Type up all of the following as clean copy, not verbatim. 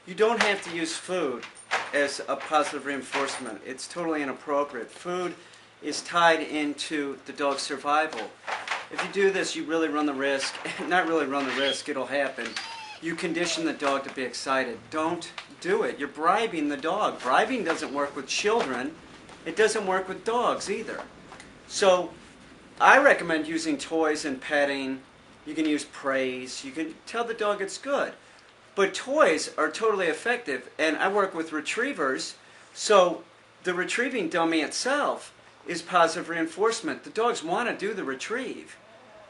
You don't have to use food as a positive reinforcement. It's totally inappropriate. Food is tied into the dog's survival. If you do this, you really run the risk, not really run the risk, it'll happen. You condition the dog to be excited. Don't do it. You're bribing the dog. Bribing doesn't work with children. It doesn't work with dogs either. So I recommend using toys and petting. You can use praise. You can tell the dog it's good. But toys are totally effective, and I work with retrievers, so the retrieving dummy itself is positive reinforcement. The dogs want to do the retrieve.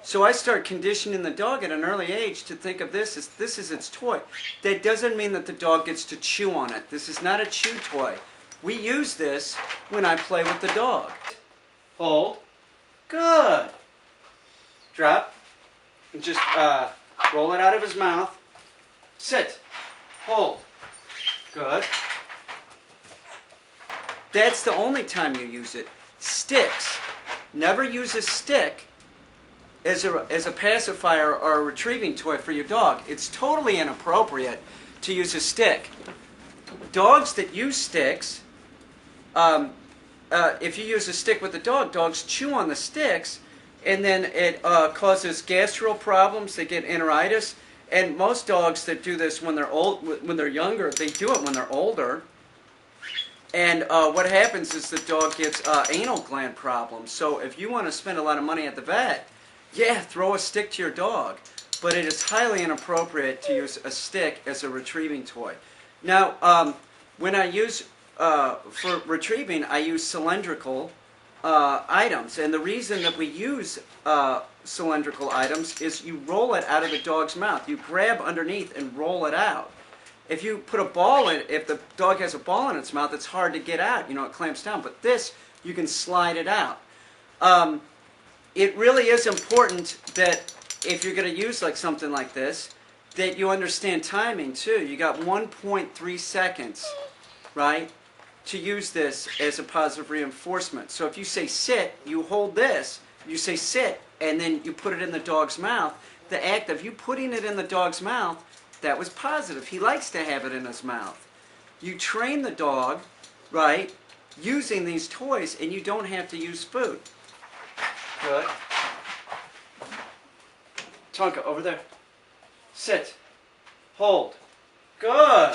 So I start conditioning the dog at an early age to think of this as its toy. That doesn't mean that the dog gets to chew on it. This is not a chew toy. We use this when I play with the dog. Hold. Good. Drop. And just roll it out of his mouth. Sit. Hold. Good. That's the only time you use it. Sticks. Never use a stick as a pacifier or a retrieving toy for your dog. It's totally inappropriate to use a stick. Dogs that use sticks, if you use a stick with the dog, dogs chew on the sticks, and then it causes gastro problems. They get enteritis. And most dogs that do this when they're younger, they do it when they're older. And what happens is the dog gets anal gland problems. So if you want to spend a lot of money at the vet, yeah, throw a stick to your dog. But it is highly inappropriate to use a stick as a retrieving toy. Now, when I use, for retrieving, I use cylindrical items. And the reason that we use cylindrical items is you roll it out of the dog's mouth. You grab underneath and roll it out. If you put a ball in, if the dog has a ball in its mouth, it's hard to get out. You know, it clamps down. But this, you can slide it out. It really is important that if you're going to use like something like this, that you understand timing too. You got 1.3 seconds, right, to use this as a positive reinforcement. So if you say sit, you hold this. You say sit, and then you put it in the dog's mouth. The act of you putting it in the dog's mouth, that was positive. He likes to have it in his mouth. You train the dog, right, using these toys, and you don't have to use food. Good. Tonka, over there. Sit. Hold. Good.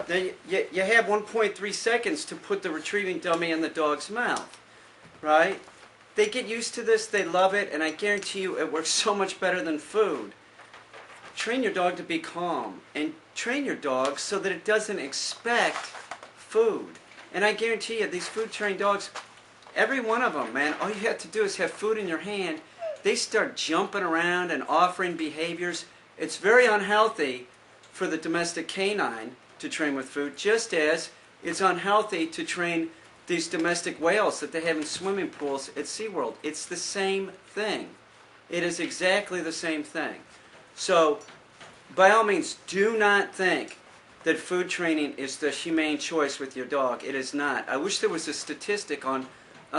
Then you have 1.3 seconds to put the retrieving dummy in the dog's mouth, right? They get used to this, they love it, and I guarantee you it works so much better than food. Train your dog to be calm, and train your dog so that it doesn't expect food. And I guarantee you, these food-trained dogs, every one of them, man, all you have to do is have food in your hand. They start jumping around and offering behaviors. It's very unhealthy for the domestic canine to train with food, just as it's unhealthy to train these domestic whales that they have in swimming pools at SeaWorld. It's the same thing. It is exactly the same thing. So, by all means, do not think that food training is the humane choice with your dog. It is not. I wish there was a statistic on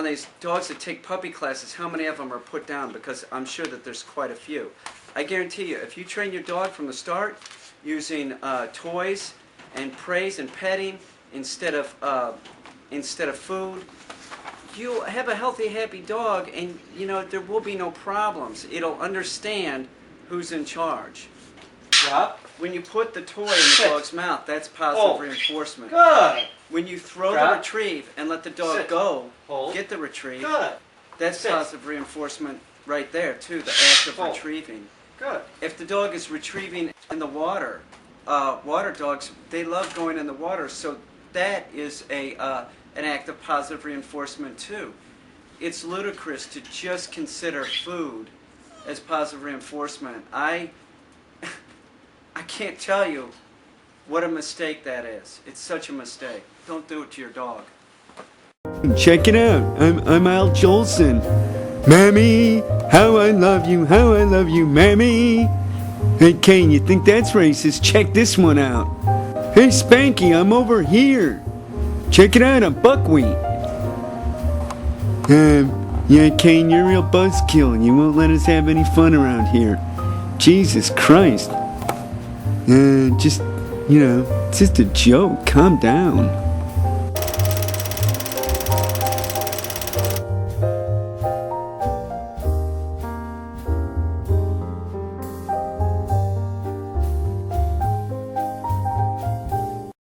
these dogs that take puppy classes, how many of them are put down, because I'm sure that there's quite a few. I guarantee you, if you train your dog from the start using toys and praise and petting instead of food, you'll have a healthy, happy dog, and you know there will be no problems. It'll understand who's in charge. Drop. When you put the toy in the dog's mouth, that's positive reinforcement. Good. When you throw the retrieve and let the dog go, get the retrieve, that's positive reinforcement right there too, the act of retrieving. Good. If the dog is retrieving in the water, water dogs, they love going in the water, so that is an act of positive reinforcement too. It's ludicrous to just consider food as positive reinforcement. I can't tell you what a mistake that is. It's such a mistake. Don't do it to your dog. Check it out. I'm Al Jolson. Mammy, how I love you, Mammy. Hey, Caine, you think that's racist? Check this one out. Hey, Spanky, I'm over here. Check it out, I'm buckwheat. Yeah, Caine, you're a real buzzkill. You won't let us have any fun around here. Jesus Christ. Just You know, it's just a joke. Calm down.